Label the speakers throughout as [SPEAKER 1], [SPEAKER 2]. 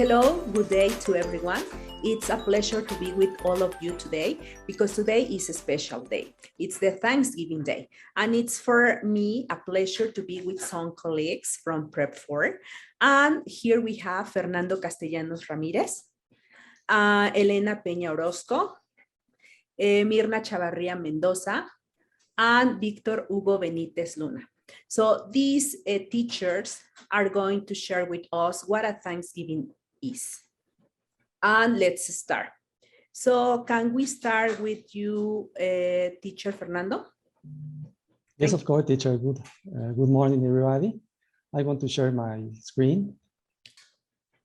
[SPEAKER 1] Hello, good day to everyone. It's a pleasure to be with all of you today because today is a special day. It's the Thanksgiving Day, and it's for me a pleasure to be with some colleagues from Prep 4. And here we have Fernando Castellanos Ramírez, Helena Peña Orozco, Myrna Chavarría Mendoza, and Víctor Hugo Benítez Luna. So these teachers are going to share with us what a Thanksgiving is. And let's start. So can we start with you, teacher Fernando?
[SPEAKER 2] Yes, of course, teacher. Good morning, everybody. I want to share my screen.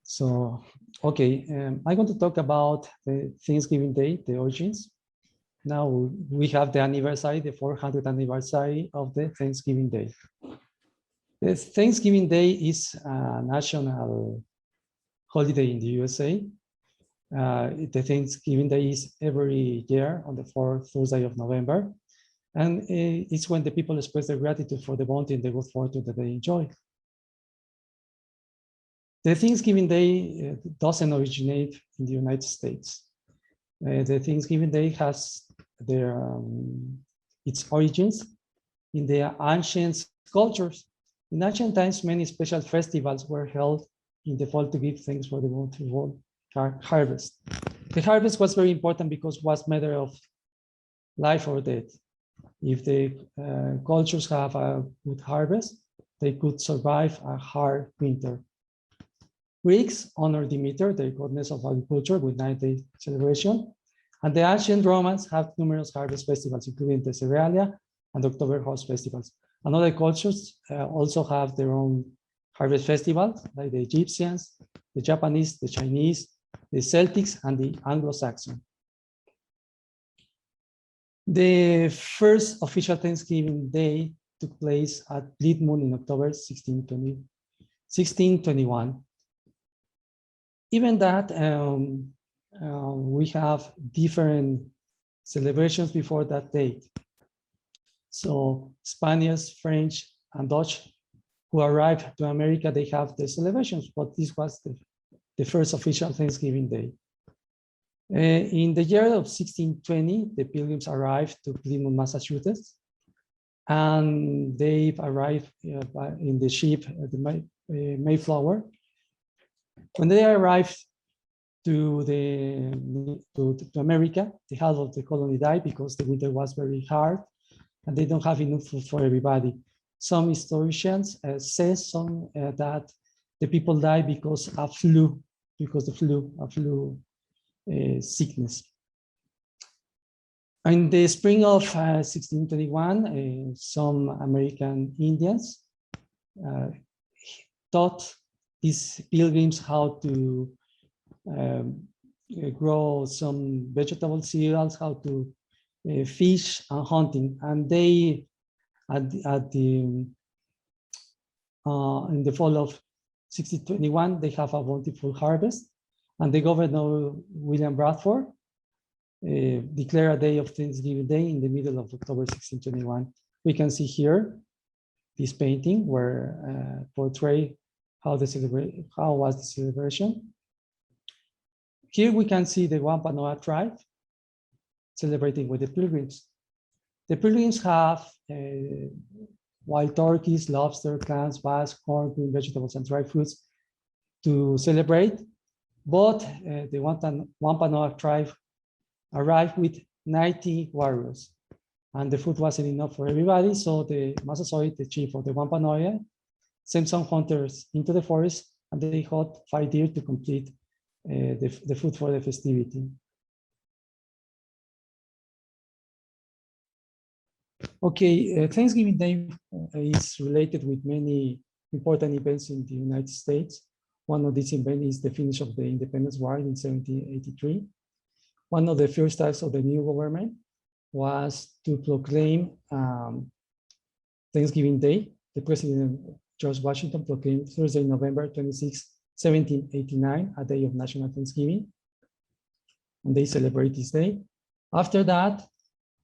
[SPEAKER 2] So, okay, I'm going to talk about the Thanksgiving Day, the origins. Now we have the anniversary, the 400th anniversary of the Thanksgiving Day. The Thanksgiving Day is a national holiday in the USA. The Thanksgiving Day is every year on the fourth Thursday of November. And it's when the people express their gratitude for the bounty and the good fortune that they enjoy. The Thanksgiving Day doesn't originate in the United States. The Thanksgiving Day has its origins in the ancient cultures. In ancient times, many special festivals were held in the fall to give thanks for the bountiful harvest. The harvest was very important because it was a matter of life or death. If the cultures have a good harvest, they could survive a hard winter. Greeks honored Demeter, the goddess of agriculture, with 9-day celebration. And the ancient Romans have numerous harvest festivals, including the Cerealia and October Harvest festivals. And other cultures also have their own harvest festivals, like the Egyptians, the Japanese, the Chinese, the Celtics, and the Anglo-Saxon. The first official Thanksgiving Day took place at Bleed Moon in October 1621. Even that, we have different celebrations before that date. So Spaniards, French, and Dutch who arrived to America, they have their celebrations, but this was the first official Thanksgiving Day. In the year of 1620, the Pilgrims arrived to Plymouth, Massachusetts, and they arrived in the ship, the Mayflower. When they arrived to America, the half of the colony died because the winter was very hard, and they don't have enough food for everybody. Some historians say that the people died because of flu, sickness. In the spring of 1621, some American Indians taught these pilgrims how to grow some vegetable cereals, how to fish and hunting. And they, in the fall of 1621, they have a bountiful harvest. And the governor, William Bradford, declared a day of Thanksgiving Day in the middle of October 1621. We can see here this painting where portray how was the celebration. Here we can see the Wampanoag tribe celebrating with the Pilgrims. The Pilgrims have wild turkeys, lobster, clams, bass, corn, green vegetables, and dried fruits to celebrate. But the Wampanoag tribe arrived with 90 warriors, and the food wasn't enough for everybody. So the Massasoit, the chief of the Wampanoag, sent some hunters into the forest, and they shot 5 deer to complete the food for the festivity. Okay, Thanksgiving Day is related with many important events in the United States. One of these events is the finish of the Independence War in 1783. One of the first acts of the new government was to proclaim Thanksgiving Day. The President George Washington proclaimed Thursday, November 26, 1789, a day of national Thanksgiving. And they celebrate this day. After that,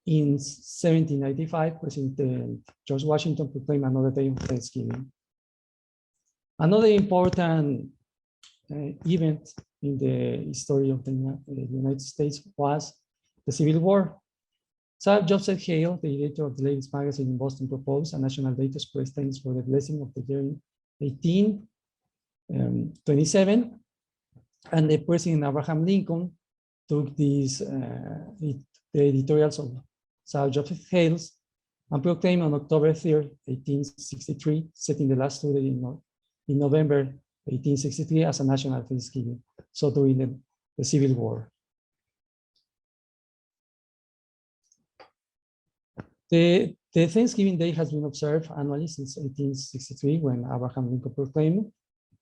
[SPEAKER 2] in 1795, President George Washington proclaimed another day of Thanksgiving. Another important event in the history of the United States was the Civil War. So Joseph Hale, the editor of the latest magazine in Boston, proposed a national day to express thanks for the blessing of the year 1827. And the President Abraham Lincoln took these the editorials of Sir Joseph Hales and proclaimed on October 3rd, 1863, setting the last day in November 1863 as a national Thanksgiving. So during the Civil War. The Thanksgiving Day has been observed annually since 1863 when Abraham Lincoln proclaimed,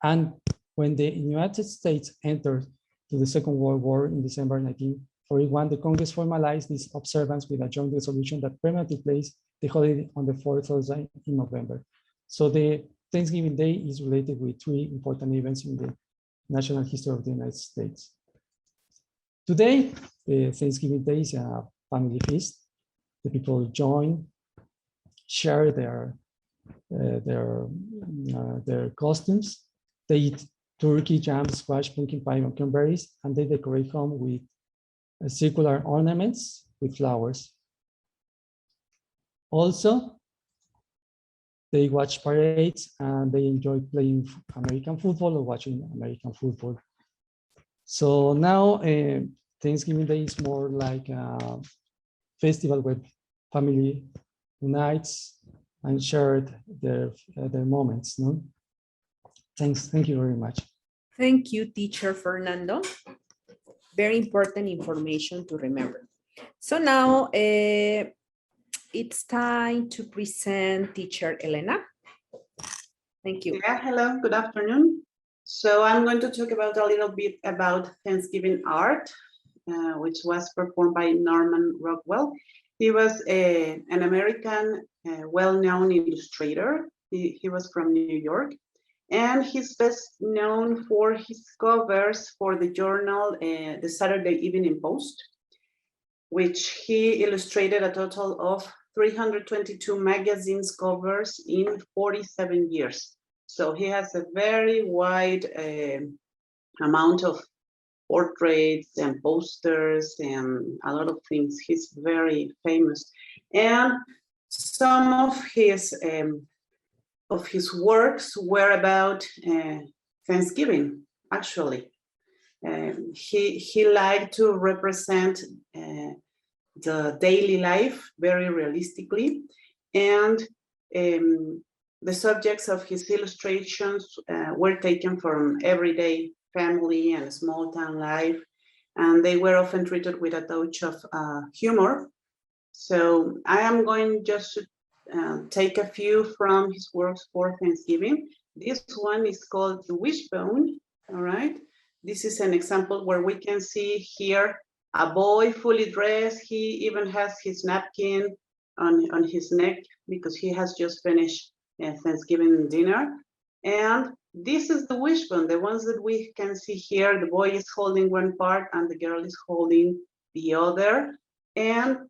[SPEAKER 2] and when the United States entered to the Second World War in December 1941, the Congress formalized this observance with a joint resolution that permanently placed the holiday on the fourth Thursday in November. So the Thanksgiving Day is related with three important events in the national history of the United States. Today, the Thanksgiving Day is a family feast. The people join, share their costumes. They eat turkey, jam, squash, pumpkin pie, and cranberries, and they decorate home with circular ornaments with flowers. Also, they watch parades and they enjoy playing American football or watching American football. So now Thanksgiving Day is more like a festival where family unites and shared their moments. No? Thank you very much.
[SPEAKER 1] Thank you, teacher Fernando. Very important information to remember. So now it's time to present teacher Helena. Thank you.
[SPEAKER 3] Yeah, hello, good afternoon. So I'm going to talk about a little bit about Thanksgiving art, which was performed by Norman Rockwell. He was an American well-known illustrator. He was from New York, and he's best known for his covers for the journal, the Saturday Evening Post, which he illustrated a total of 322 magazines covers in 47 years. So he has a very wide amount of portraits and posters and a lot of things. He's very famous. And some of his works were about Thanksgiving, actually. He liked to represent the daily life very realistically, and the subjects of his illustrations were taken from everyday family and small town life, and they were often treated with a touch of humor. So I am going just to take a few from his works for Thanksgiving. This one is called the Wishbone, all right? This is an example where we can see here a boy fully dressed. He even has his napkin on his neck because he has just finished Thanksgiving dinner. And this is the wishbone, the ones that we can see here. The boy is holding one part and the girl is holding the other. And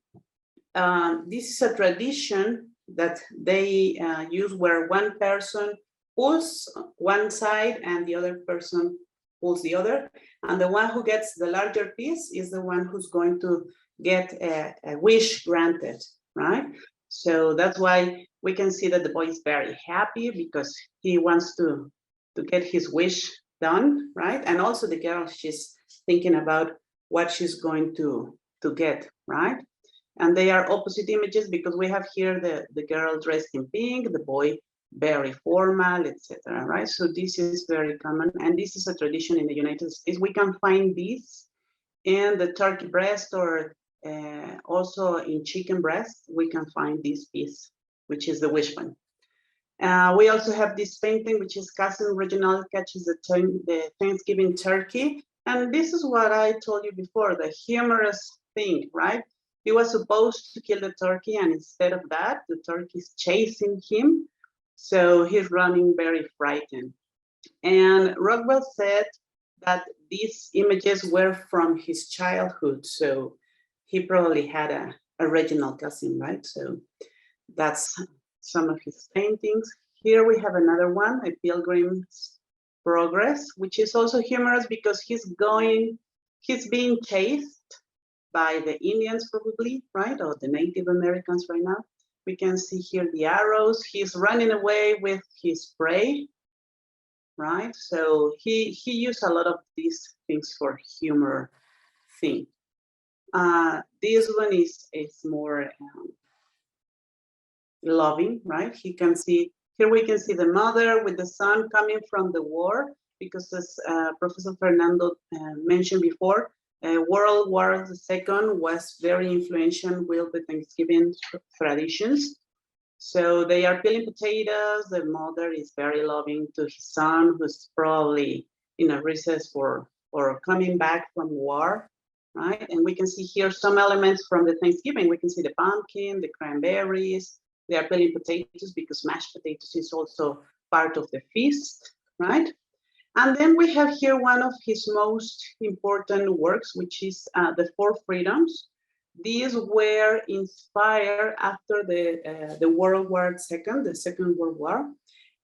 [SPEAKER 3] this is a tradition that they use where one person pulls one side and the other person pulls the other. And the one who gets the larger piece is the one who's going to get a wish granted, right? So that's why we can see that the boy is very happy because he wants to get his wish done, right? And also the girl, she's thinking about what she's going to get, right? And they are opposite images because we have here the girl dressed in pink, the boy very formal, etc. Right? So this is very common, and this is a tradition in the United States. We can find this in the turkey breast, or also in chicken breast. We can find this piece, which is the wishbone. We also have this painting, which is Cousin Reginald Catches the Thanksgiving Turkey, and this is what I told you before, the humorous thing, right? He was supposed to kill the turkey, and instead of that, the turkey is chasing him. So he's running very frightened. And Rockwell said that these images were from his childhood. So he probably had a original cousin, right? So that's some of his paintings. Here we have another one, a Pilgrim progress, which is also humorous because he's being chased by the Indians probably, right? Or the Native Americans right now. We can see here the arrows. He's running away with his prey, right? So he used a lot of these things for humor thing. This one is more loving, right? Here we can see the mother with the son coming from the war, because as Professor Fernando mentioned before, World War II was very influential with the Thanksgiving traditions. So they are peeling potatoes. The mother is very loving to his son, who's probably in a recess or coming back from war, right? And we can see here some elements from the Thanksgiving. We can see the pumpkin, the cranberries. They are peeling potatoes because mashed potatoes is also part of the feast, right? And then we have here one of his most important works, which is the Four Freedoms. These were inspired after the World War II, the Second World War.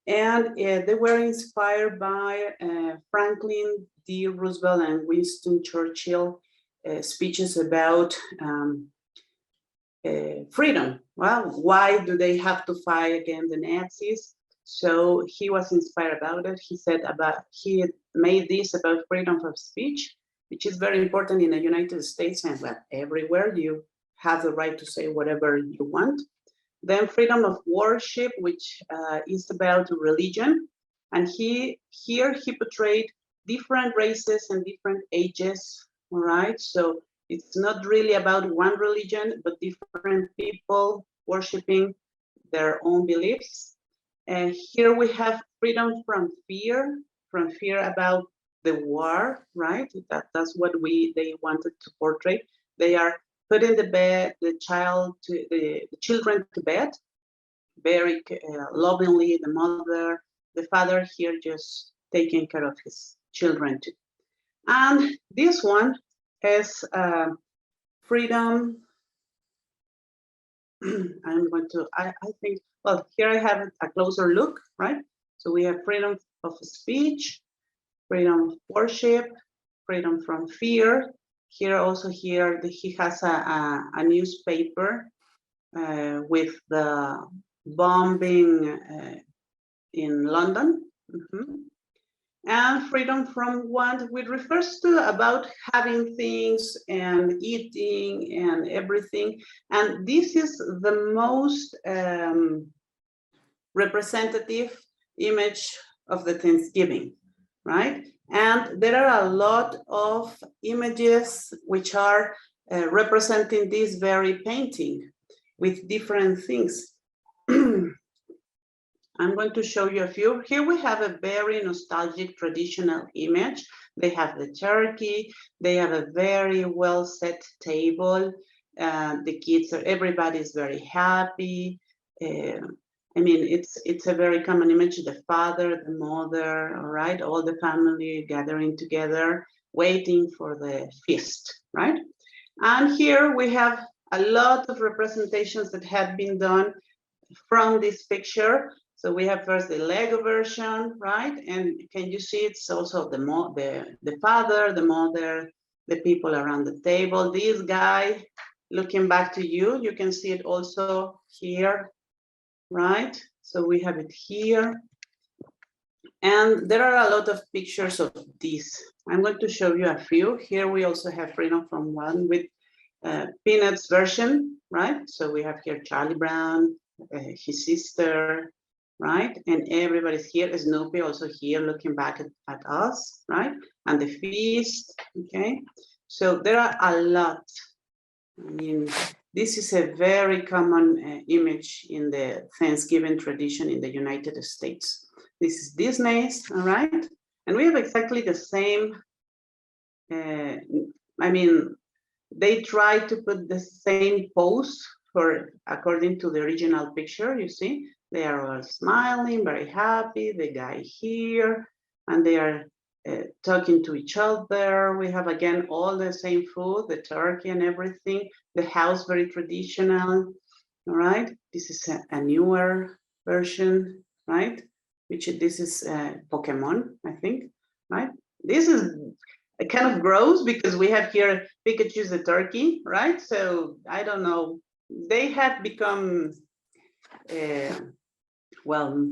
[SPEAKER 3] And they were inspired by Franklin D. Roosevelt and Winston Churchill speeches about freedom. Well, why do they have to fight against the Nazis? So he was inspired about it. He made this about freedom of speech, which is very important in the United States and well, everywhere. You have the right to say whatever you want. Then freedom of worship, which is about religion. And here he portrayed different races and different ages, all right? So it's not really about one religion, but different people worshiping their own beliefs. And here we have freedom from fear about the war, right? That's what they wanted to portray. They are putting the children to bed, very lovingly, the mother, the father here just taking care of his children too. And this one is freedom. I think, well, here I have a closer look, right? So we have freedom of speech, freedom of worship, freedom from fear. Here also he has a newspaper with the bombing in London. And freedom from want, which refers to about having things and eating and everything. And this is the most representative image of the Thanksgiving, right? And there are a lot of images which are representing this very painting with different things. I'm going to show you a few. Here we have a very nostalgic traditional image. They have the turkey. They have a very well set table. The kids everybody's very happy. I mean, it's a very common image. The father, the mother, all right, all the family gathering together, waiting for the feast, right? And here we have a lot of representations that have been done from this picture. So we have first the Lego version, right? And can you see it's also the father, the mother, the people around the table. This guy looking back to you, you can see it also here, right? So we have it here. And there are a lot of pictures of this. I'm going to show you a few. Here we also have freedom from one with Peanuts version, right? So we have here Charlie Brown, his sister, right? And everybody's here. Snoopy also here looking back at us, right? And the feast, okay? So there are a lot. I mean, this is a very common image in the Thanksgiving tradition in the United States. This is Disney's, all right? And we have exactly the same, I mean, they try to put the same pose according to the original picture, you see? They are all smiling, very happy, the guy here, and they are talking to each other. We have, again, all the same food, the turkey and everything. The house, very traditional, all right? This is a newer version, right? which this is Pokemon, I think, right? This is kind of gross because we have here Pikachu's a turkey, right? So I don't know. They have become, well,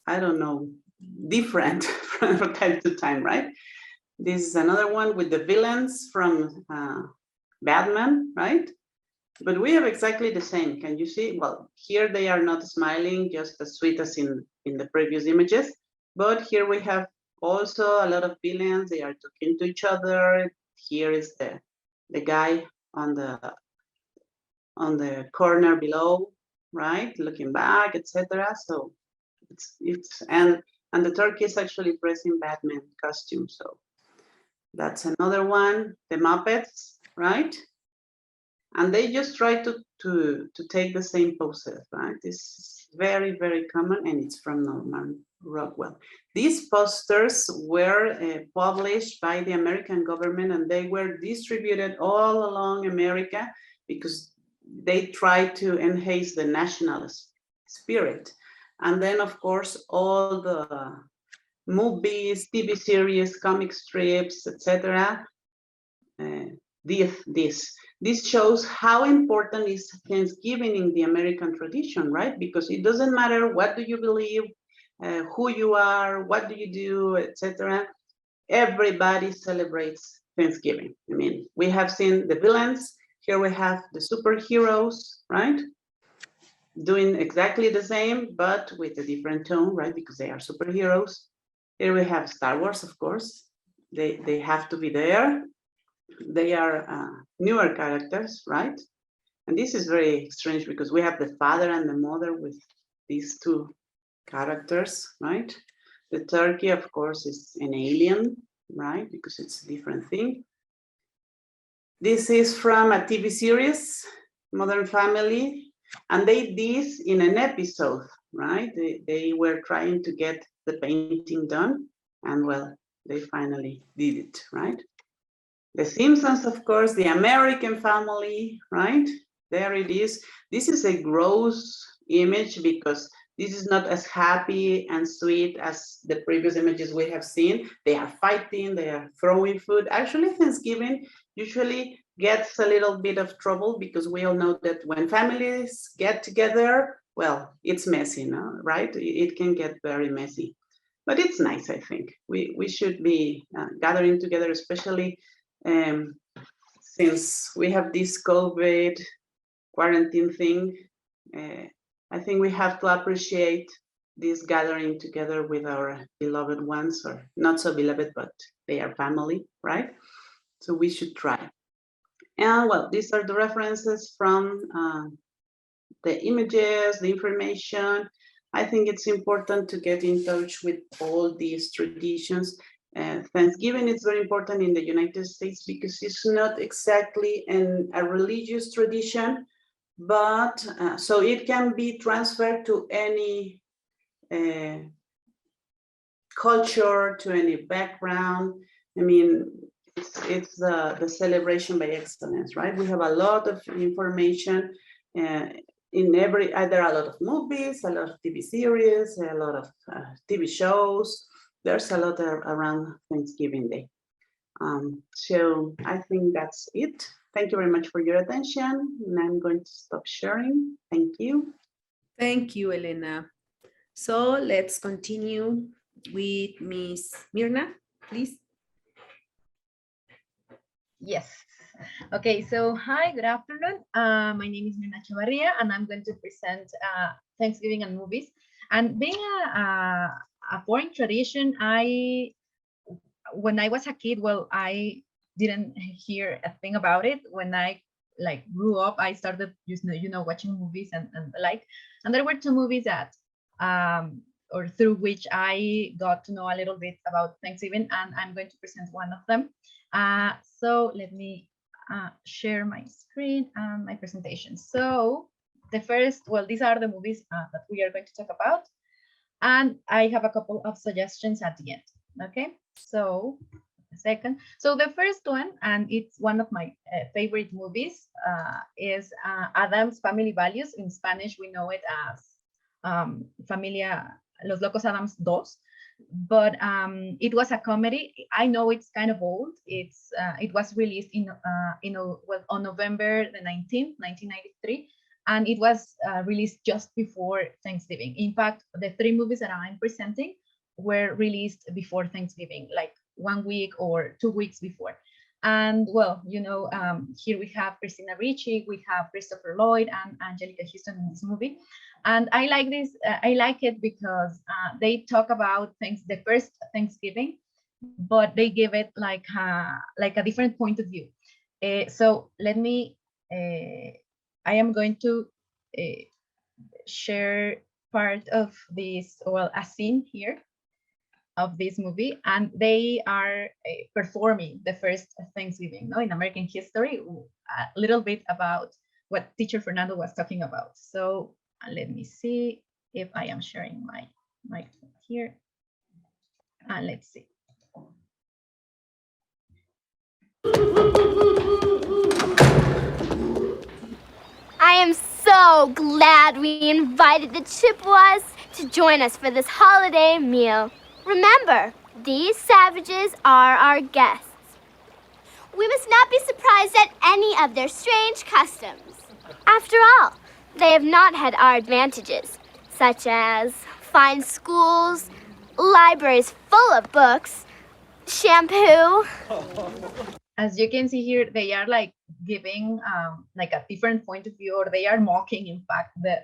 [SPEAKER 3] I don't know, different from time to time, right? This is another one with the villains from Batman, right? But we have exactly the same. Can you see? Well, here they are not smiling, just as sweet as in the previous images. But here we have also a lot of villains. They are talking to each other. Here is the guy on the corner below, right? Looking back, etc. So it's and the turkey is actually dressed in Batman costume. So that's another one. The Muppets, right? And they just try to take the same poses, right? This is very, very common, and it's from Norman Rockwell. These posters were published by the American government, and they were distributed all along America because they tried to enhance the national spirit. And then, of course, all the movies, TV series, comic strips, etc. This shows how important is Thanksgiving in the American tradition, right? Because it doesn't matter what do you believe, who you are, what do you do, etc. Everybody celebrates Thanksgiving. I mean, we have seen the villains. Here we have the superheroes, right? Doing exactly the same, but with a different tone, right? Because they are superheroes. Here we have Star Wars, of course. They have to be there. They are newer characters, right? And this is very strange because we have the father and the mother with these two characters, right? The turkey, of course, is an alien, right? Because it's a different thing. This is from a TV series, Modern Family, and they did this in an episode, right? They were trying to get the painting done, and well, they finally did it, right? The Simpsons, of course, the American Family, right? There it is. This is a gross image because this is not as happy and sweet as the previous images we have seen. They are fighting, they are throwing food. Actually, Thanksgiving usually gets a little bit of trouble because we all know that when families get together, well, it's messy, no? Right? It can get very messy. But it's nice, I think. We should be gathering together, especially since we have this COVID quarantine thing. I think we have to appreciate this gathering together with our beloved ones, or not so beloved, but they are family, right? So we should try. And well, these are the references from the images, the information. I think it's important to get in touch with all these traditions. Thanksgiving is very important in the United States because it's not exactly a religious tradition, but so it can be transferred to any culture, to any background. I mean, it's the celebration by excellence, right? We have a lot of information in there are a lot of movies, a lot of TV series, a lot of TV shows. There's a lot around Thanksgiving Day. So I think that's it. Thank you very much for your attention. And I'm going to stop sharing. Thank you.
[SPEAKER 1] Thank you, Helena. So let's continue with Miss Myrna, please.
[SPEAKER 4] Yes. Okay, so hi, good afternoon. My name is Myrna Chavarría, and I'm going to present Thanksgiving and movies. And being a foreign tradition, when I was a kid, well, I didn't hear a thing about it. When I grew up, I started watching movies and there were two movies that or through which I got to know a little bit about Thanksgiving, and I'm going to present one of them. So let me share my screen and my presentation. So the first, well, these are the movies that we are going to talk about, and I have a couple of suggestions at the end. Okay, so a second. So the first one, and it's one of my favorite movies, is Adam's Family Values. In Spanish, we know it as Familia Los Locos Adams 2, but it was a comedy. I know it's kind of old. It was released on November the 19th, 1993, and it was released just before Thanksgiving. In fact, the 3 movies that I'm presenting were released before Thanksgiving, like 1 week or 2 weeks before. And well, here we have Christina Ricci, we have Christopher Lloyd and Angelica Houston in this movie. And I like this, I like it because they talk about the first Thanksgiving, but they give it like a different point of view. So let me, I am going to share part of this, well, a scene here of this movie, and they are performing the first Thanksgiving in American history, a little bit about what teacher Fernando was talking about. So let me see if I am sharing my microphone here. Let's see.
[SPEAKER 5] I am so glad we invited the Chippewas to join us for this holiday meal. Remember, these savages are our guests. We must not be surprised at any of their strange customs. After all, they have not had our advantages, such as fine schools, libraries full of books, shampoo.
[SPEAKER 4] As you can see here, they are like giving like a different point of view, or they are mocking, in fact, the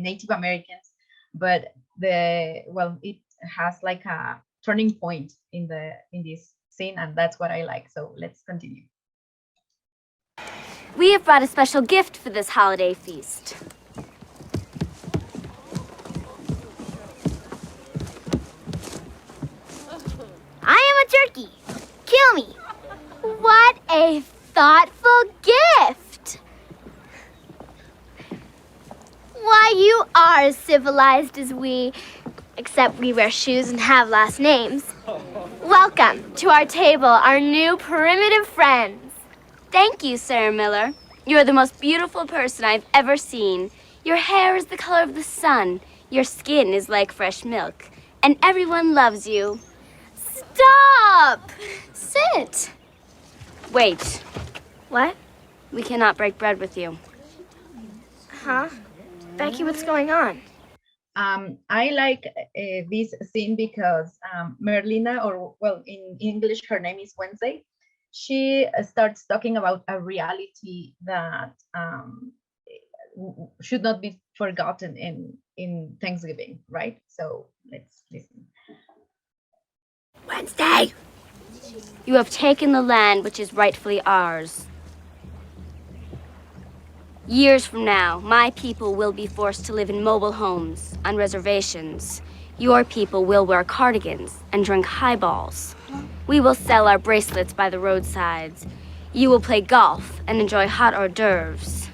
[SPEAKER 4] Native Americans. But it has like a turning point in this scene, and that's what I like. So let's continue.
[SPEAKER 5] We have brought a special gift for this holiday feast. I am a turkey. Kill me. What a thoughtful gift. Why, you are as civilized as we, except we wear shoes and have last names. Welcome to our table, our new primitive friends. Thank you, Sarah Miller. You're the most beautiful person I've ever seen. Your hair is the color of the sun. Your skin is like fresh milk. And everyone loves you. Stop! Sit. Wait. What? We cannot break bread with you. Huh? Becky, what's going on?
[SPEAKER 4] I like this scene because Merlina, or well, in English, her name is Wednesday. She starts talking about a reality that should not be forgotten in Thanksgiving, right? So let's listen.
[SPEAKER 5] Wednesday! You have taken the land which is rightfully ours. Years from now, my people will be forced to live in mobile homes, on reservations. Your people will wear cardigans and drink highballs. We will sell our bracelets by the roadsides. You will play golf and enjoy hot hors d'oeuvres.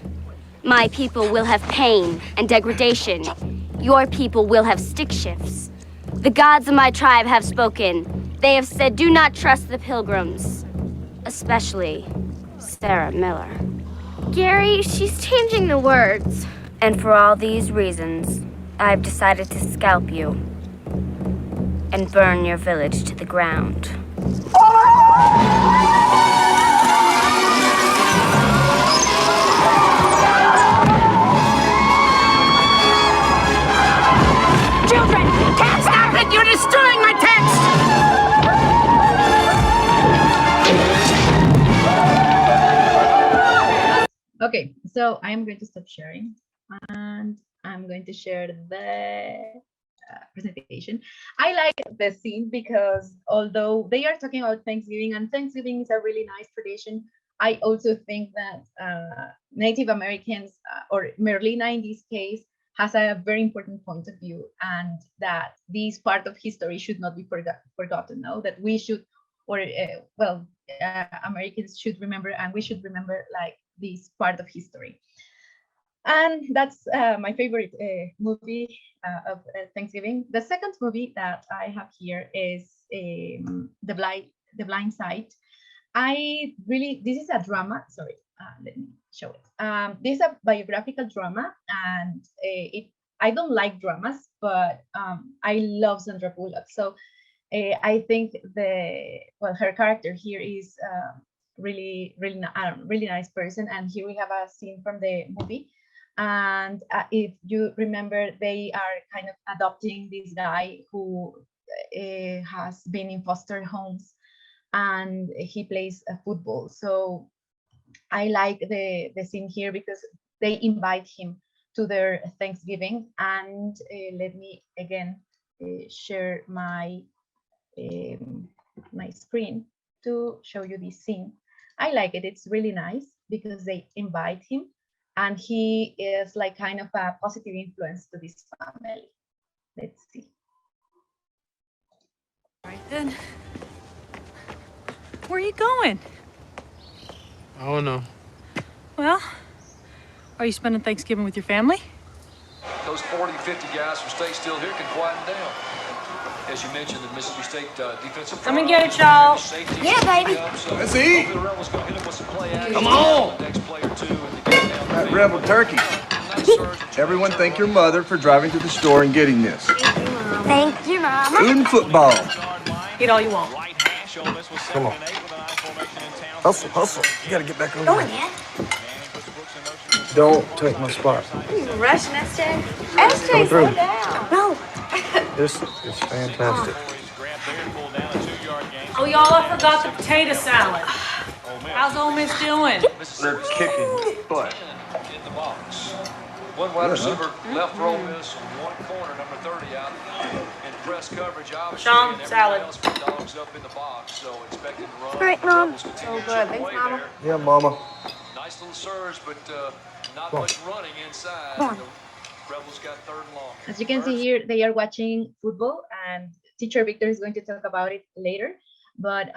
[SPEAKER 5] My people will have pain and degradation. Your people will have stick shifts. The gods of my tribe have spoken. They have said, do not trust the pilgrims, especially Sarah Miller. Gary, she's changing the words. And for all these reasons, I've decided to scalp you and burn your village to the ground.
[SPEAKER 6] Children, can't stop it! You're destroying my text!
[SPEAKER 4] Okay, so I'm going to stop sharing and I'm going to share the presentation. I like the scene because although they are talking about Thanksgiving, and Thanksgiving is a really nice tradition, I also think that Native Americans, or Merlina in this case, has a very important point of view, and that this part of history should not be forgotten. No, that we should, or Americans should remember, and we should remember like this part of history. And that's my favorite movie of Thanksgiving. The second movie that I have here is The Blind Side. This is a drama. Sorry, let me show it. This is a biographical drama, and I don't like dramas, but I love Sandra Bullock. So I think her character here is really nice person. And here we have a scene from the movie. And if you remember, they are kind of adopting this guy who has been in foster homes, and he plays football. So I like the scene here because they invite him to their Thanksgiving. And let me again share my my screen to show you this scene. I like it. It's really nice because they invite him, and he is like kind of a positive influence to this family. Let's see.
[SPEAKER 7] All right then. Where are you going?
[SPEAKER 8] I don't know.
[SPEAKER 7] Well, are you spending Thanksgiving with your family?
[SPEAKER 9] Those 40, 50 guys from State still here can quieten down. As you mentioned, the Mississippi State defensive.
[SPEAKER 7] Come and get it, y'all.
[SPEAKER 6] Yeah, baby.
[SPEAKER 9] Let's
[SPEAKER 8] eat.
[SPEAKER 9] Come on.
[SPEAKER 8] That rebel turkey. Everyone thank your mother for driving to the store and getting this.
[SPEAKER 6] Thank you, Mama.
[SPEAKER 8] Food and football.
[SPEAKER 7] Eat all you want.
[SPEAKER 8] Come on. Hustle, hustle. You gotta get back over
[SPEAKER 6] Go on,
[SPEAKER 8] there.
[SPEAKER 6] Dad.
[SPEAKER 8] Don't take my spot.
[SPEAKER 6] You rushing us, Jay? SJ, slow down. No.
[SPEAKER 8] This is fantastic.
[SPEAKER 7] Oh, y'all, I forgot the potato salad. How's Ole Miss doing?
[SPEAKER 8] They're kicking butt.
[SPEAKER 9] In the box. One wide receiver left for Ole Miss, one corner, number 30 out in press coverage. Obviously,
[SPEAKER 7] Sean,
[SPEAKER 9] and
[SPEAKER 7] salad.
[SPEAKER 9] else for dogs up in the box, so expecting to run.
[SPEAKER 6] Great, Mom.
[SPEAKER 9] Rebels continue
[SPEAKER 6] So
[SPEAKER 9] to
[SPEAKER 6] good.
[SPEAKER 9] chip
[SPEAKER 6] Thanks,
[SPEAKER 9] away
[SPEAKER 6] Mama.
[SPEAKER 9] there.
[SPEAKER 8] Yeah, Mama.
[SPEAKER 9] Nice little surge, but not
[SPEAKER 8] Come on.
[SPEAKER 9] much running inside.
[SPEAKER 6] Come on.
[SPEAKER 9] The Rebels got third and long.
[SPEAKER 4] As you can see here, they are watching football, and teacher Victor is going to talk about it later. But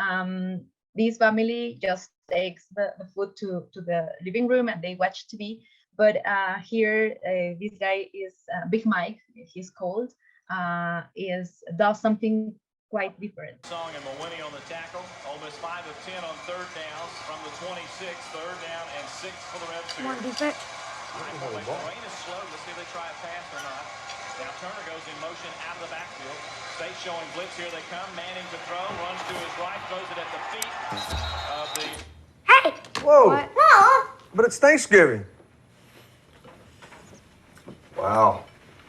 [SPEAKER 4] this family just takes the food to the living room and they watch TV. But here, this guy is Big Mike, he's called, does something quite different.
[SPEAKER 10] Song and Mawini on the tackle. Ole Miss 5 of 10 on third downs from the 26. Third down and 6 for the Rebs.
[SPEAKER 6] Come on, defense.
[SPEAKER 10] Rain is slow. Let's see if they try a pass or not. Now Turner goes in motion out of the backfield. State showing blitz. Here they come. Manning to throw. Runs to his right. Throws it at the feet of the...
[SPEAKER 6] Hey!
[SPEAKER 8] Whoa.
[SPEAKER 6] What? No!
[SPEAKER 8] But it's Thanksgiving. Wow.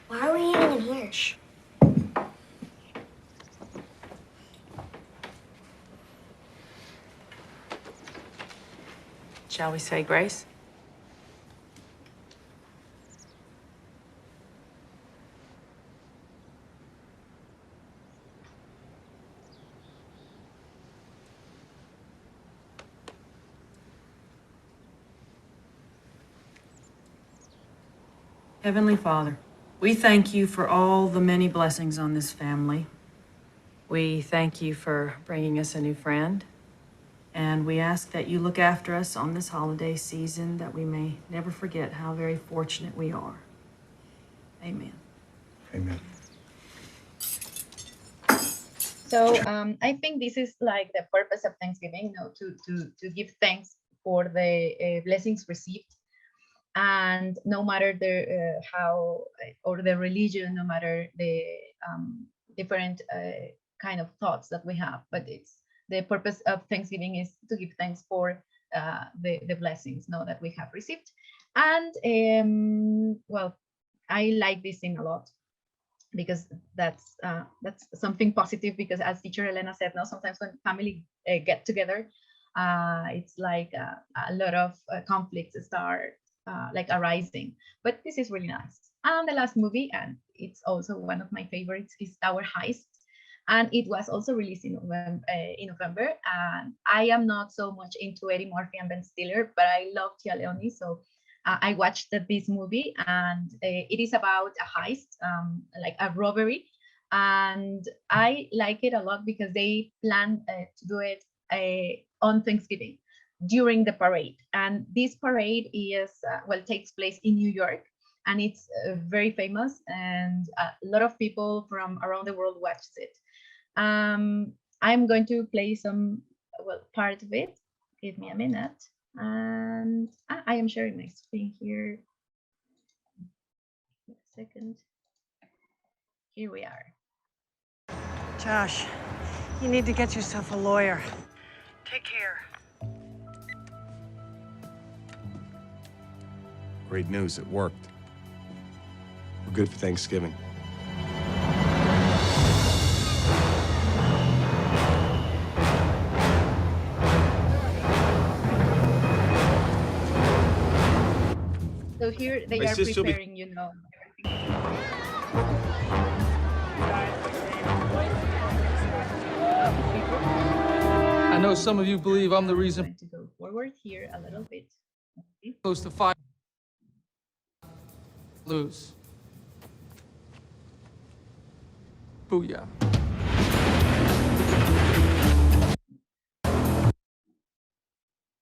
[SPEAKER 6] Why are we eating in here? Shh.
[SPEAKER 7] Shall we say grace? Heavenly Father, we thank you for all the many blessings on this family. We thank you for bringing us a new friend. And we ask that you look after us on this holiday season, that we may never forget how very fortunate we are. Amen.
[SPEAKER 8] Amen.
[SPEAKER 4] So I think this is like the purpose of Thanksgiving, to give thanks for the blessings received. And no matter the how or the religion, no matter the different kind of thoughts that we have, but it's the purpose of Thanksgiving is to give thanks for the blessings that we have received. And well, I like this scene a lot because that's something positive, because as teacher Helena said, sometimes when family get together, it's like a lot of conflicts start like arising, but this is really nice. And the last movie, and it's also one of my favorites, is Tower Heist, and it was also released in November. And I am not so much into Eddie Murphy and Ben Stiller, but I love Tia Leoni, so I watched this movie, and it is about a heist, like a robbery, and I like it a lot because they plan to do it on Thanksgiving during the parade. And this parade is takes place in New York, and it's very famous, and a lot of people from around the world watched it. I'm going to play some part of it. Give me a minute. And I am sharing my screen here. second. Here we are.
[SPEAKER 11] Josh, you need to get yourself a lawyer. Take care.
[SPEAKER 12] Great news, it worked. We're good for Thanksgiving.
[SPEAKER 4] So here they
[SPEAKER 12] My
[SPEAKER 4] are
[SPEAKER 12] sister will be-
[SPEAKER 4] preparing, you know,
[SPEAKER 13] I know some of you believe I'm the
[SPEAKER 4] I'm
[SPEAKER 13] reason
[SPEAKER 4] going to go forward here a little bit. Okay.
[SPEAKER 13] close to 5 lose. Booyah.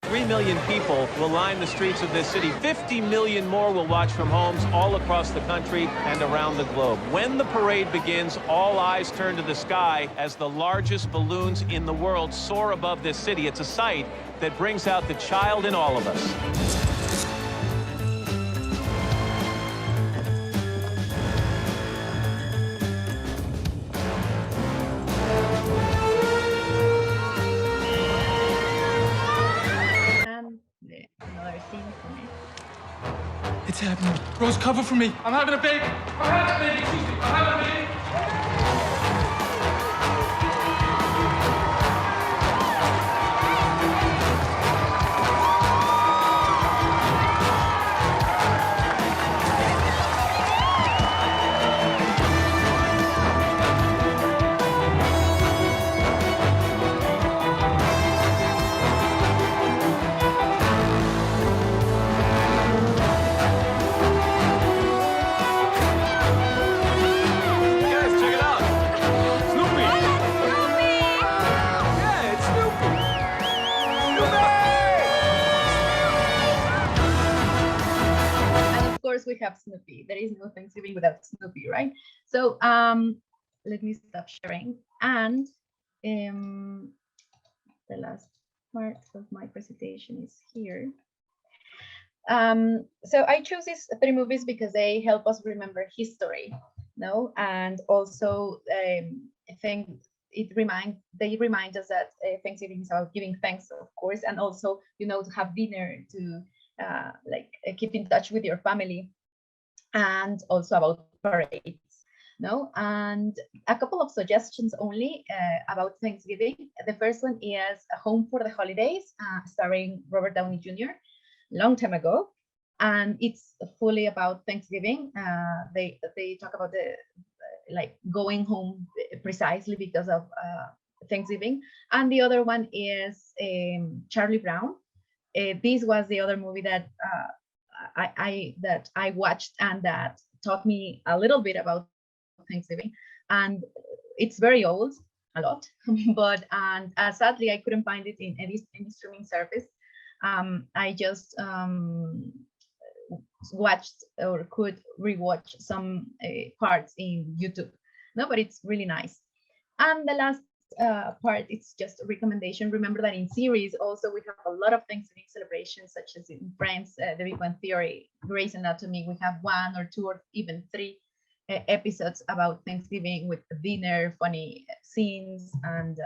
[SPEAKER 10] $3 million people will line the streets of this city. 50 million more will watch from homes all across the country and around the globe. When the parade begins, all eyes turn to the sky as the largest balloons in the world soar above this city. It's a sight that brings out the child in all of us.
[SPEAKER 4] And another scene from it.
[SPEAKER 13] It's happening. Rose, cover for me. I'm having a baby. I'm having a baby. Excuse me. I'm having a baby.
[SPEAKER 10] Guys, check it out. Snoopy. Yeah, it's Snoopy.
[SPEAKER 4] And of course we have Snoopy. There is no Thanksgiving without Snoopy, right? So let me stop sharing. And the last part of my presentation is here. So I chose these 3 movies because they help us remember history, no? And also I think they remind us that Thanksgiving is about giving thanks, of course, and also, you know, to have dinner, to keep in touch with your family, and also about parades, no? And a couple of suggestions only about Thanksgiving. The first one is Home for the Holidays, starring Robert Downey Jr. long time ago, and it's fully about Thanksgiving. They talk about the going home precisely because of Thanksgiving. And the other one is Charlie Brown. This was the other movie that I watched and that taught me a little bit about Thanksgiving. And it's very old, a lot, but sadly I couldn't find it in any streaming service. I just watched or could rewatch some parts in YouTube. No, but it's really nice. And the last part, it's just a recommendation. Remember that in series also we have a lot of Thanksgiving celebrations, such as in Friends, The Big Bang Theory, Grey's Anatomy. We have 1 or 2 or even 3 episodes about Thanksgiving with dinner, funny scenes, and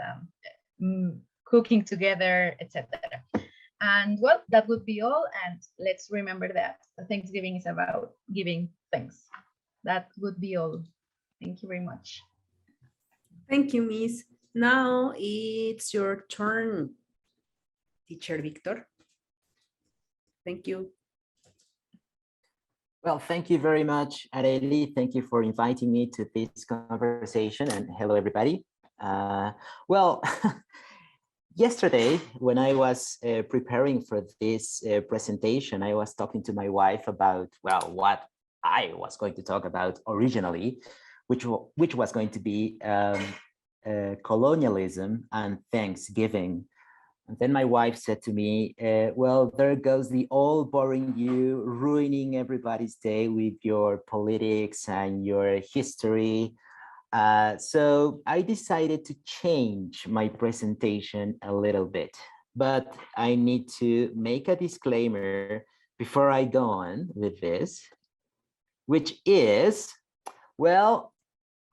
[SPEAKER 4] cooking together, etc. And well, that would be all. And let's remember that Thanksgiving is about giving thanks. That would be all. Thank you very much.
[SPEAKER 1] Thank you, Miss. Now it's your turn, Teacher Víctor. Thank you.
[SPEAKER 14] Well, thank you very much, Areli. Thank you for inviting me to this conversation, and hello, everybody. Well, yesterday, when I was preparing for this presentation, I was talking to my wife about, well, what I was going to talk about originally, which was going to be colonialism and Thanksgiving. And then my wife said to me, well, there goes the all boring you, ruining everybody's day with your politics and your history. So I decided to change my presentation a little bit, but I need to make a disclaimer before I go on with this. which is, well,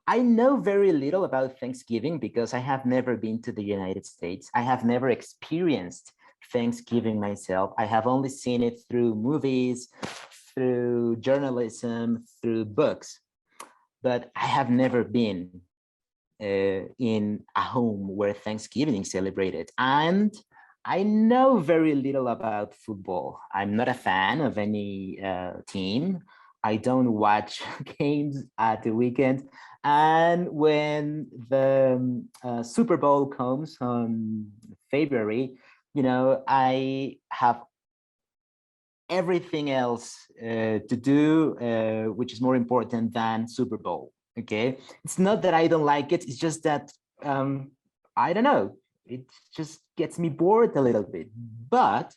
[SPEAKER 14] I know very little about Thanksgiving because I have never been to the United States. I have never experienced Thanksgiving myself. I have only seen it through movies, through journalism, through books, but I have never been in a home where Thanksgiving is celebrated. And I know very little about football. I'm not a fan of any team. I don't watch games at the weekend. And when the Super Bowl comes on February, you know, I have everything else to do, which is more important than Super Bowl. Okay, it's not that I don't like it. It's just that I don't know. It just gets me bored a little bit. But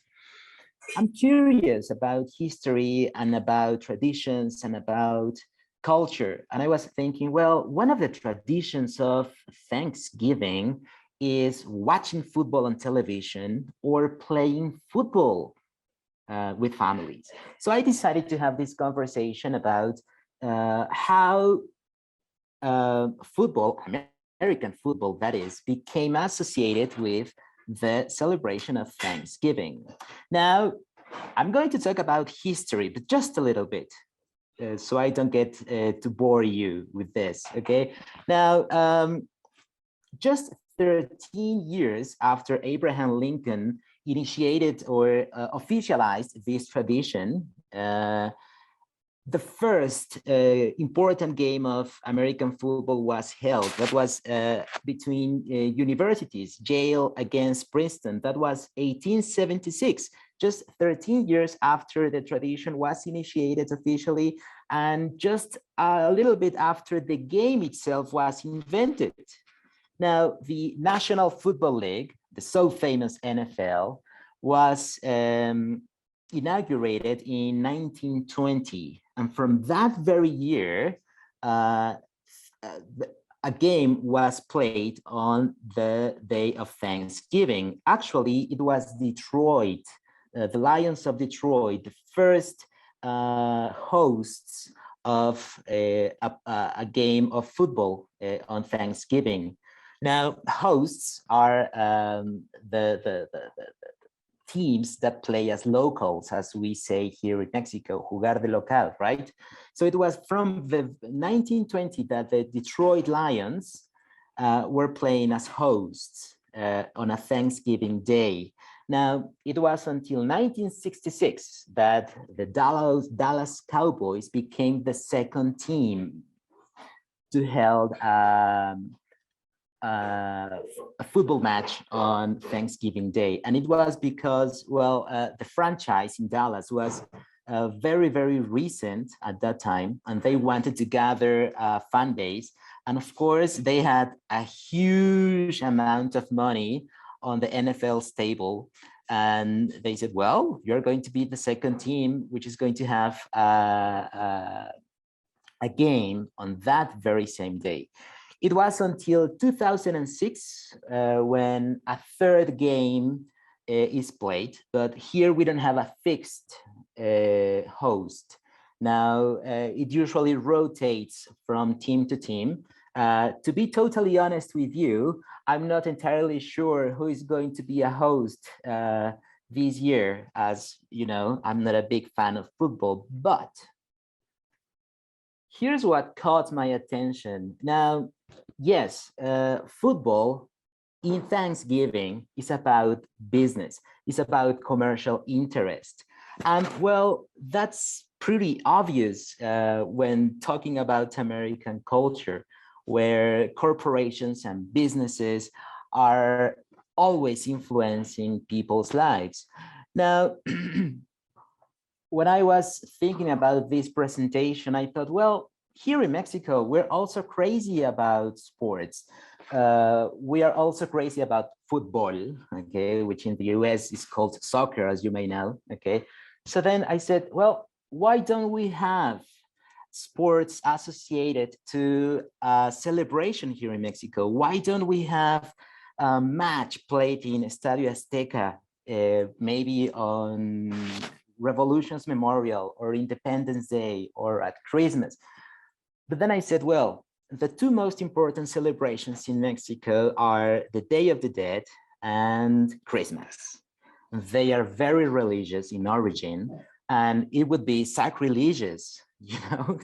[SPEAKER 14] I'm curious about history and about traditions and about culture. And I was thinking, well, one of the traditions of Thanksgiving is watching football on television or playing football with families. So I decided to have this conversation about how football, American football that is, became associated with the celebration of Thanksgiving. Now, I'm going to talk about history, but just a little bit, so I don't get to bore you with this, okay? Now, just 13 years after Abraham Lincoln initiated or officialized this tradition, the first important game of American football was held. That was between universities, Yale against Princeton. That was 1876, just 13 years after the tradition was initiated officially, and just a little bit after the game itself was invented. Now, the National Football League, the so famous NFL, was inaugurated in 1920. And from that very year, a game was played on the day of Thanksgiving. Actually, it was Detroit, the Lions of Detroit, the first hosts of a game of football on Thanksgiving. Now, hosts are the teams that play as locals, as we say here in Mexico, jugar de local, right? So it was from the 1920 that the Detroit Lions were playing as hosts on a Thanksgiving day. Now, it was until 1966 that the Dallas Cowboys became the second team to hold a football match on Thanksgiving Day. And it was because, well, the franchise in Dallas was very, very recent at that time, and they wanted to gather a fan base. And of course, they had a huge amount of money on the NFL's table. And they said, well, you're going to be the second team, which is going to have a game on that very same day. It was until 2006 when a third game is played, but here we don't have a fixed host. Now, it usually rotates from team to team. To be totally honest with you, I'm not entirely sure who is going to be a host this year, as you know, I'm not a big fan of football, but here's what caught my attention. Now, yes, football in Thanksgiving is about business. It's about commercial interest. And well, that's pretty obvious when talking about American culture, where corporations and businesses are always influencing people's lives. Now, when I was thinking about this presentation, I thought, well, here in Mexico, we're also crazy about sports. We are also crazy about football, okay, which in the US is called soccer, as you may know, okay. So then I said, well, why don't we have sports associated to a celebration here in Mexico? Why don't we have a match played in Estadio Azteca, maybe on Revolution's Memorial or Independence Day or at Christmas. But then I said, well, the two most important celebrations in Mexico are the Day of the Dead and Christmas. They are very religious in origin, and it would be sacrilegious, you know,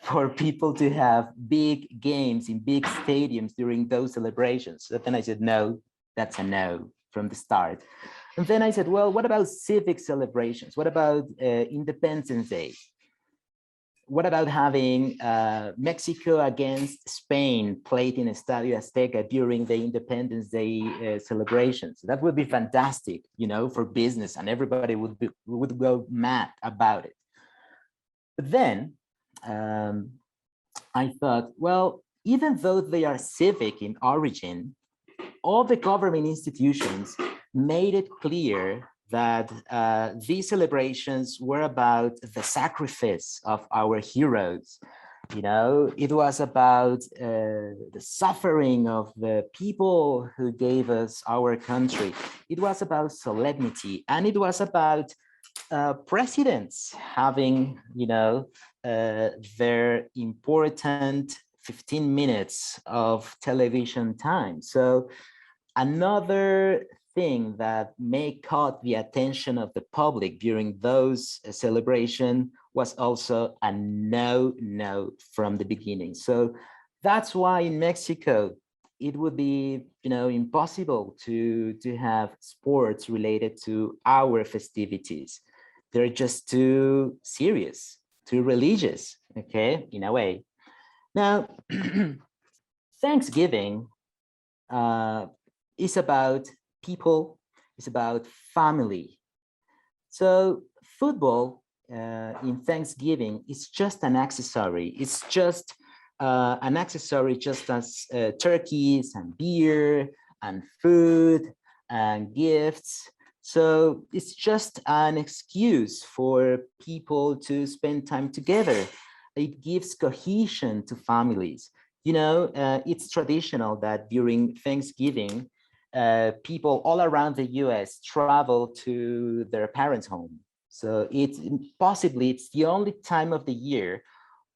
[SPEAKER 14] for people to have big games in big stadiums during those celebrations. So then I said, no, that's a no from the start. And then I said, well, what about civic celebrations? What about Independence Day? What about having Mexico against Spain played in Estadio Azteca during the Independence Day celebrations? That would be fantastic, you know, for business, and everybody would go mad about it. But then I thought, well, even though they are civic in origin, all the government institutions made it clear that these celebrations were about the sacrifice of our heroes. You know, it was about the suffering of the people who gave us our country. It was about solemnity, and it was about presidents having, you know, their important 15 minutes of television time. So another thing that may caught the attention of the public during those celebration was also a no from the beginning. So that's why in Mexico it would be, you know, impossible to have sports related to our festivities. They're just too serious, too religious, okay, in a way. Now, Thanksgiving is about people, it's about family. So football in Thanksgiving is just an accessory. It's just an accessory, just as turkeys and beer and food and gifts. So it's just an excuse for people to spend time together. It gives cohesion to families. You know, it's traditional that during Thanksgiving, people all around the US travel to their parents' home. So it's the only time of the year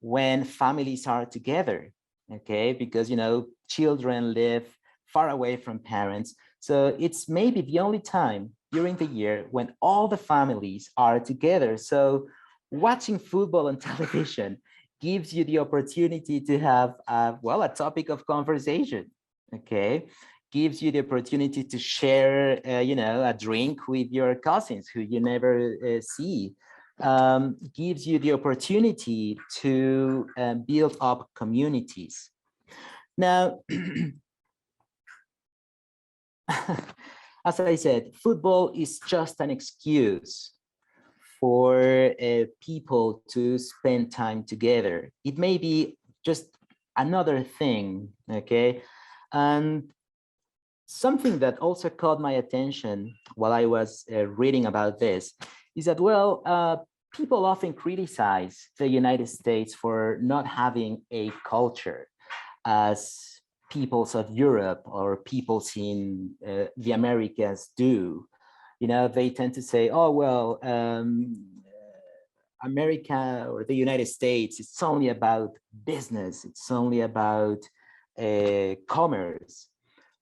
[SPEAKER 14] when families are together, okay? Because, you know, children live far away from parents. So it's maybe the only time during the year when all the families are together. So watching football on television gives you the opportunity to have, well, a topic of conversation, okay? Gives you the opportunity to share, you know, a drink with your cousins who you never see. Gives you the opportunity to build up communities. Now, as I said, football is just an excuse for people to spend time together. It may be just another thing, okay? And something that also caught my attention while I was reading about this is that, well, people often criticize the United States for not having a culture as peoples of Europe or peoples in the Americas do. You know, they tend to say, oh, well, America or the United States, it's only about business. It's only about commerce.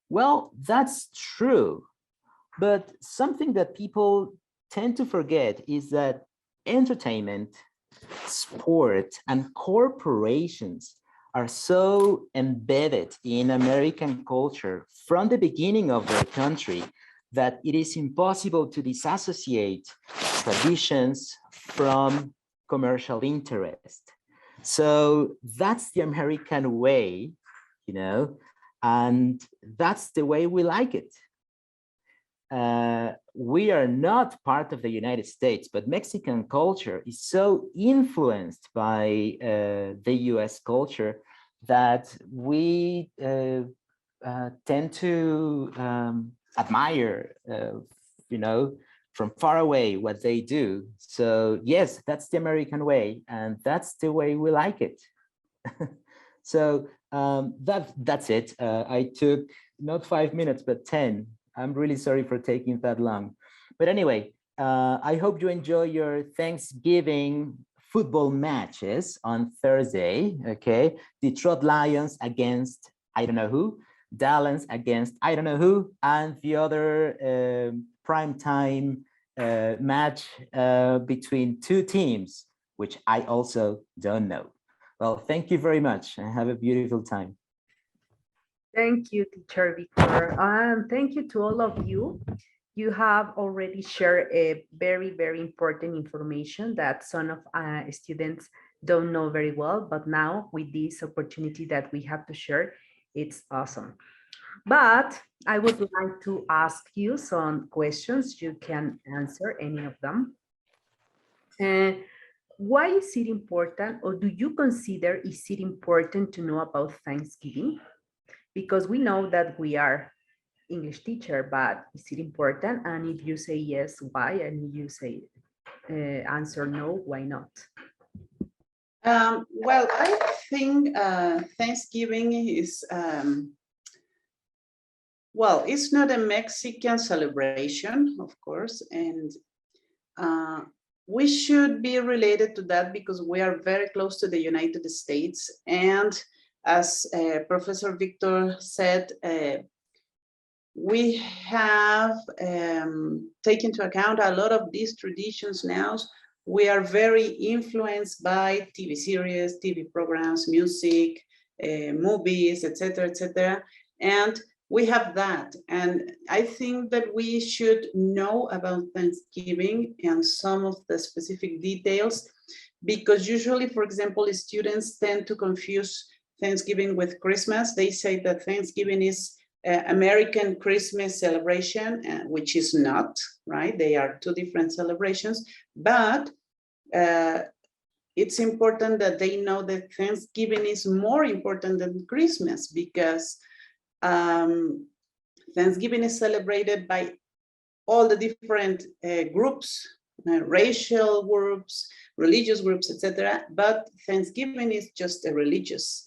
[SPEAKER 14] Well, that's true. But something that people tend to forget is that entertainment, sport, and corporations are so embedded in American culture from the beginning of their country that it is impossible to disassociate traditions from commercial interest. So that's the American way, you know, and that's the way we like it. We are not part of the United States, but Mexican culture is so influenced by the US culture that we tend to admire, you know, from far away what they do. So yes, that's the American way, and that's the way we like it. So that's it. I took not 5 minutes, but 10. I'm really sorry for taking that long. But anyway, I hope you enjoy your Thanksgiving football matches on Thursday, okay? Detroit Lions against I don't know who, Dallas against I don't know who, and the other primetime match between two teams, which I also don't know. Well, thank you very much and have a beautiful time.
[SPEAKER 1] Thank you, teacher Víctor. And thank you to all of you. You have already shared a very, very important information that some of students don't know very well, but now with this opportunity that we have to share, it's awesome. But I would like to ask you some questions. You can answer any of them. Why is it important, or do you consider is it important to know about Thanksgiving? Because we know that we are English teacher, but is it important? And if you say yes, why? And you say answer no, why not?
[SPEAKER 3] Well, I think Thanksgiving is, well, it's not a Mexican celebration, of course, and we should be related to that because we are very close to the United States. And as Professor Víctor said, we have taken into account a lot of these traditions now. We are very influenced by TV series, TV programs, music, movies, etc., and we have that. And I think that we should know about Thanksgiving and some of the specific details, because usually, for example, students tend to confuse Thanksgiving with Christmas. They say that Thanksgiving is American Christmas celebration, which is not, right? They are two different celebrations, but it's important that they know that Thanksgiving is more important than Christmas, because Thanksgiving is celebrated by all the different groups, racial groups, religious groups, etc. But Thanksgiving is just a religious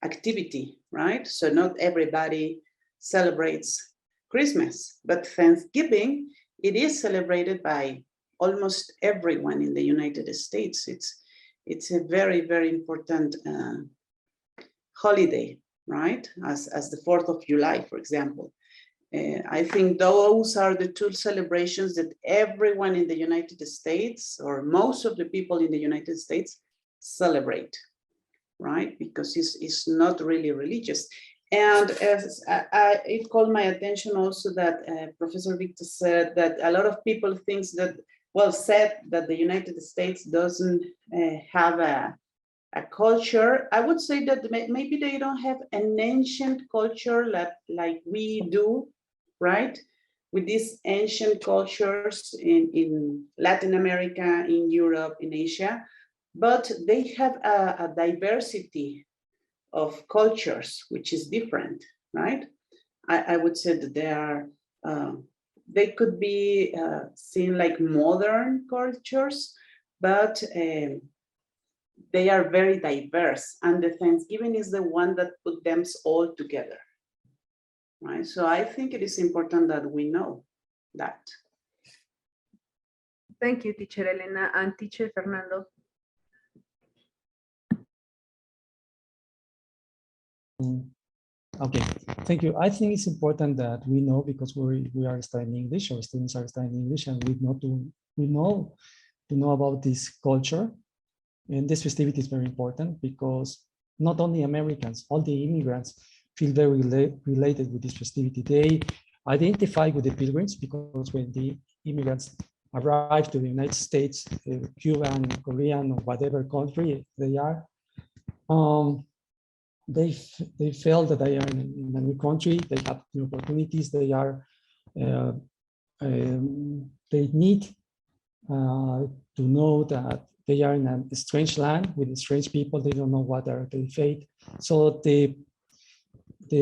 [SPEAKER 3] activity, right? So not everybody celebrates Christmas, but Thanksgiving, it is celebrated by almost everyone in the United States. It's a very, very important holiday, right? As the 4th of July, for example. I think those are the two celebrations that everyone in the United States, or most of the people in the United States, celebrate, right? Because it's not really religious. And as it called my attention also that Professor Víctor said that a lot of people think that, well, said that the United States doesn't have a culture. I would say that maybe they don't have an ancient culture like we do, right? With these ancient cultures in Latin America, in Europe, in Asia, but they have a diversity of cultures, which is different, right? I would say that they could be seen like modern cultures, but they are very diverse, and the Thanksgiving is the one that put them all together, right? So I think it is important that we know that.
[SPEAKER 1] Thank you, Teacher Helena. And Teacher Fernando.
[SPEAKER 2] Okay, thank you. I think it's important that we know, because we are studying English, or students are studying English, and we know about this culture. And this festivity is very important because not only Americans, all the immigrants feel very related with this festivity. They identify with the Pilgrims because when the immigrants arrive to the United States, Cuban, Korean, or whatever country they are, they feel that they are in a new country, they have new opportunities, they need to know that they are in a strange land with strange people. They don't know what are their fate. So the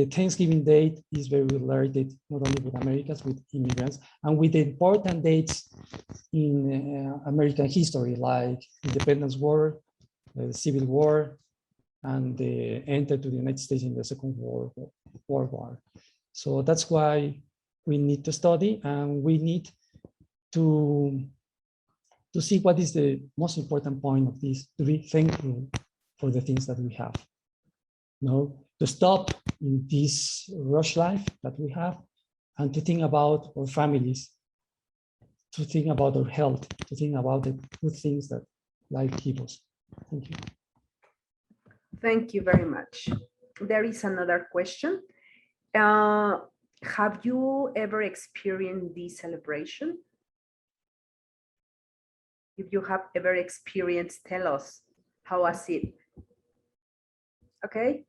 [SPEAKER 2] Thanksgiving date is very related not only with Americans, with immigrants, and with the important dates in American history, like Independence War, Civil War, and the entry to the United States in the Second World War. So that's why we need to study, and we need to see what is the most important point of this, to be thankful for the things that we have. No, to stop in this rush life that we have and to think about our families, to think about our health, to think about the good things that life gives us. Thank you.
[SPEAKER 1] Thank you very much. There is another question. Have you ever experienced this celebration? If you have ever experienced, tell us, how was it? Okay.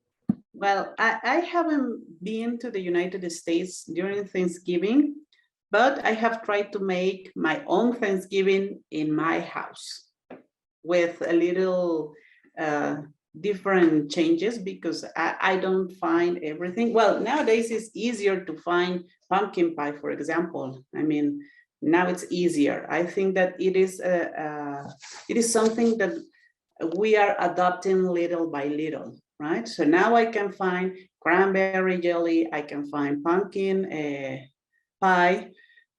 [SPEAKER 3] Well, I haven't been to the United States during Thanksgiving, but I have tried to make my own Thanksgiving in my house with a little different changes because I don't find everything. Well, nowadays it's easier to find pumpkin pie, for example. I mean, now it's easier. I think that it is something that we are adopting little by little, right? So now I can find cranberry jelly, I can find pumpkin pie,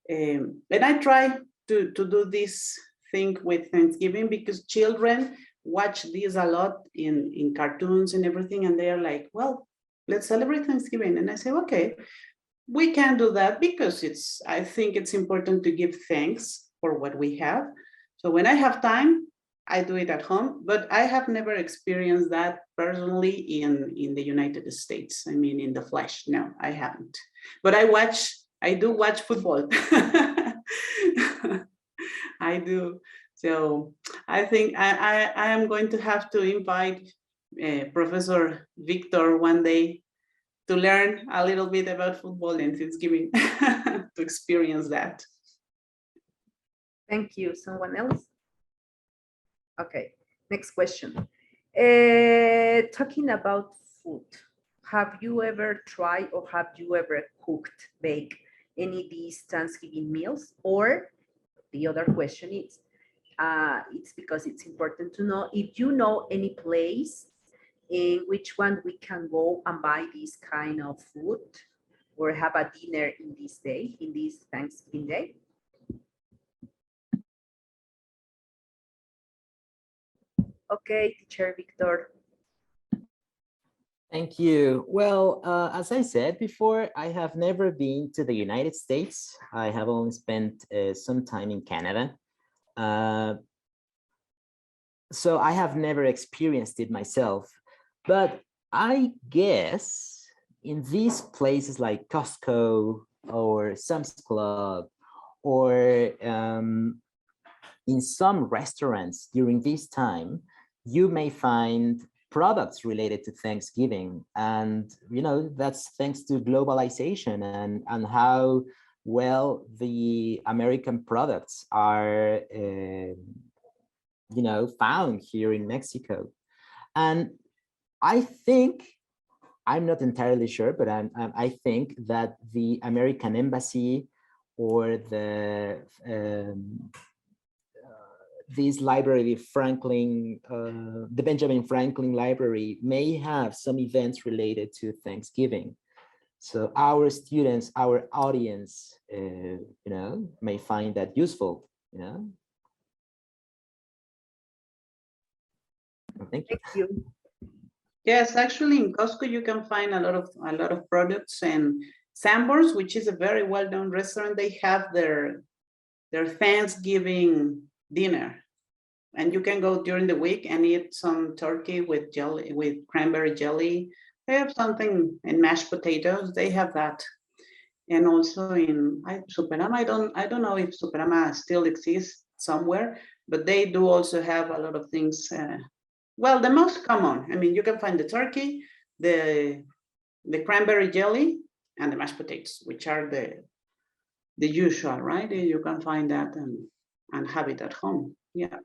[SPEAKER 3] and I try to do this thing with Thanksgiving because children watch this a lot in cartoons and everything, and they are like, well, let's celebrate Thanksgiving. And I say, okay, we can do that because I think it's important to give thanks for what we have. So when I have time, I do it at home, but I have never experienced that personally in the United States. I mean, in the flesh, no, I haven't. But I do watch football. I do. So I think I am going to have to invite Professor Víctor one day to learn a little bit about football and Thanksgiving to experience that.
[SPEAKER 1] Thank you. Someone else? Okay, next question. Talking about food, have you ever tried or have you ever cooked, baked any of these Thanksgiving meals? Or the other question is, it's because it's important to know if you know any place in which one we can go and buy this kind of food or have a dinner in this day, in this Thanksgiving day. Okay, teacher Víctor.
[SPEAKER 14] Thank you. Well, as I said before, I have never been to the United States. I have only spent some time in Canada. So I have never experienced it myself. But I guess in these places like Costco or Sam's Club or in some restaurants during this time, you may find products related to Thanksgiving. And, you know, that's thanks to globalization and how well the American products are, you know, found here in Mexico. And I think, I'm not entirely sure, but I think that the American Embassy or the this library, Franklin, the Benjamin Franklin Library may have some events related to Thanksgiving. So our students, our audience, you know, may find that useful, you know. Thank you.
[SPEAKER 1] Thank you.
[SPEAKER 3] Yes, actually in Costco you can find a lot of products, and Sanborns, which is a very well-known restaurant, they have their Thanksgiving dinner, and you can go during the week and eat some turkey with jelly, with cranberry jelly. They have something in mashed potatoes. They have that, and also in Superama. I don't know if Superama still exists somewhere, but they do also have a lot of things. Well, the most common, I mean, you can find the turkey, the cranberry jelly, and the mashed potatoes, which are the usual, right? You can find that and have it at home. Yeah.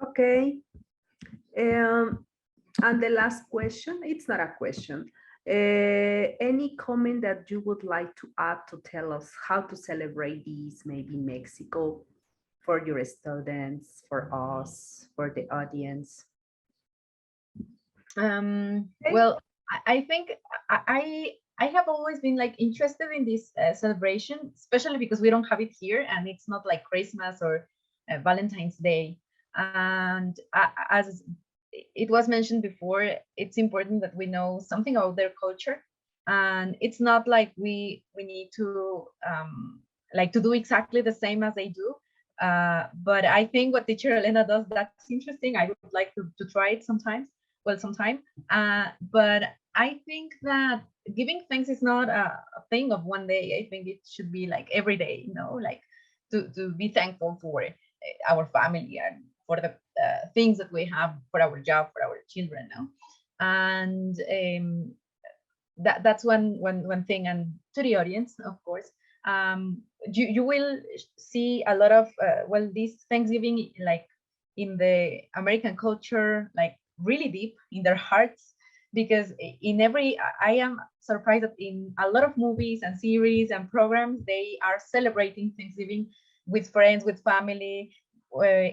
[SPEAKER 1] Okay. And the last question, it's not a question. Any comment that you would like to add to tell us how to celebrate these, maybe in Mexico, for your students, for us, for the audience?
[SPEAKER 4] Well, I think I I have always been like interested in this celebration, especially because we don't have it here, and it's not like Christmas or Valentine's Day. And as it was mentioned before, it's important that we know something about their culture, and it's not like we need to like to do exactly the same as they do. But I think what teacher Helena does, that's interesting. I would like to try it sometime. But I think that giving thanks is not a thing of one day. I think it should be like every day, you know, like to be thankful for our family and for the things that we have, for our job, for our children now. And that's one thing. And to the audience, of course, you will see a lot of well, this Thanksgiving, like in the American culture, like really deep in their hearts, because in every, I am surprised that in a lot of movies and series and programs, they are celebrating Thanksgiving with friends, with family,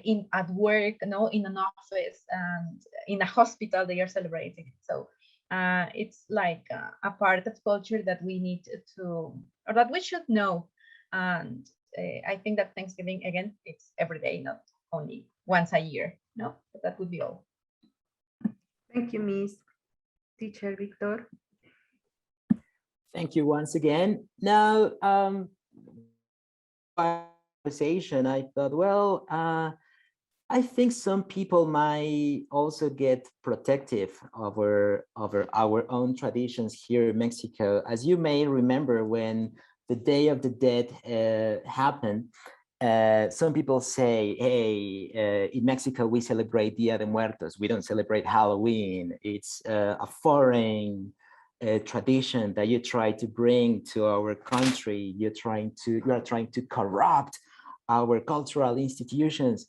[SPEAKER 4] in at work, you know, in an office, and in a hospital they are celebrating. So it's like a part of culture that we need to, or that we should know. And I think that Thanksgiving, again, it's every day, not only once a year. No, but that would be all.
[SPEAKER 1] Thank you, Miss. Teacher Víctor.
[SPEAKER 14] Thank you once again. Now, conversation, I thought, well, I think some people might also get protective over our own traditions here in Mexico. As you may remember, when the Day of the Dead happened, some people say, hey, in Mexico, we celebrate Dia de Muertos. We don't celebrate Halloween. It's a foreign tradition that you try to bring to our country. You are trying to corrupt our cultural institutions.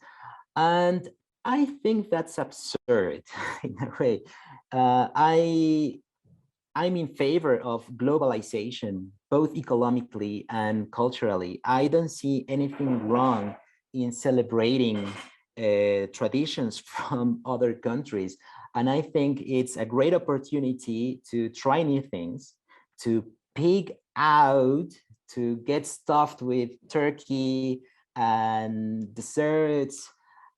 [SPEAKER 14] And I think that's absurd in a way. I'm in favor of globalization, both economically and culturally. I don't see anything wrong in celebrating traditions from other countries. And I think it's a great opportunity to try new things, to pig out, to get stuffed with turkey and desserts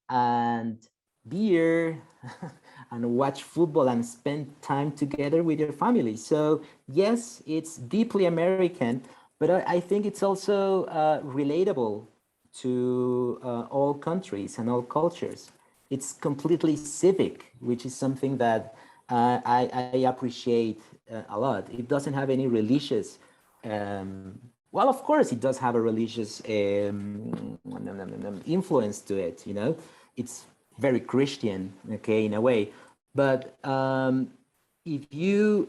[SPEAKER 14] and beer and watch football and spend time together with your family. So yes, it's deeply American, but I think it's also relatable to all countries and all cultures. It's completely civic, which is something that I appreciate a lot. It doesn't have any religious, well, of course it does have a religious influence to it, you know. It's very Christian, okay, in a way. But if you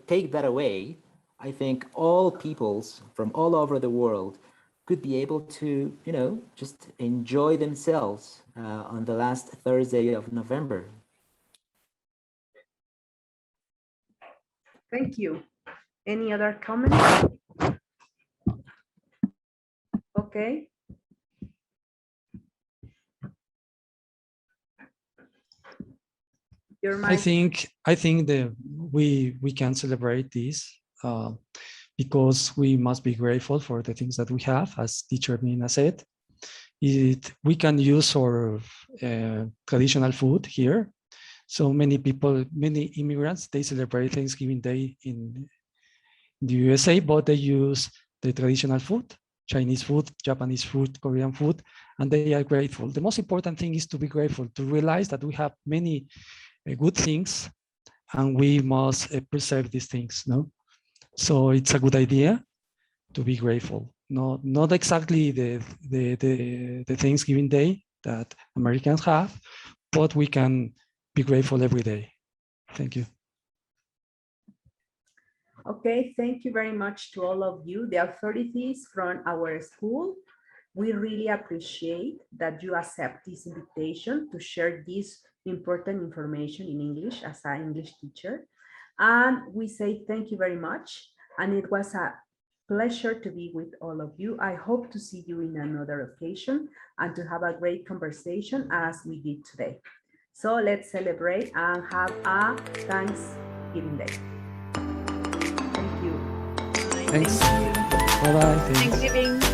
[SPEAKER 14] take that away, I think all peoples from all over the world could be able to, you know, just enjoy themselves on the last Thursday of November.
[SPEAKER 1] Thank you. Any other comments? Okay.
[SPEAKER 2] I think that we can celebrate this because we must be grateful for the things that we have, as teacher Myrna said. We can use our traditional food here. So many people, many immigrants, they celebrate Thanksgiving Day in the USA, but they use the traditional food, Chinese food, Japanese food, Korean food, and they are grateful. The most important thing is to be grateful, to realize that we have many good things and we must preserve these things, no? So it's a good idea to be grateful. Not exactly the Thanksgiving Day that Americans have, but we can be grateful every day. Thank you.
[SPEAKER 1] Okay, thank you very much to all of you, the authorities from our school. We really appreciate that you accept this invitation to share this important information in English as an English teacher. And we say thank you very much. And it was a pleasure to be with all of you. I hope to see you in another occasion and to have a great conversation as we did today. So let's celebrate and have a Thanksgiving Day. Thank you.
[SPEAKER 2] Thanks.
[SPEAKER 4] Thank you.
[SPEAKER 2] Bye-bye. Thanks.
[SPEAKER 4] Thanksgiving.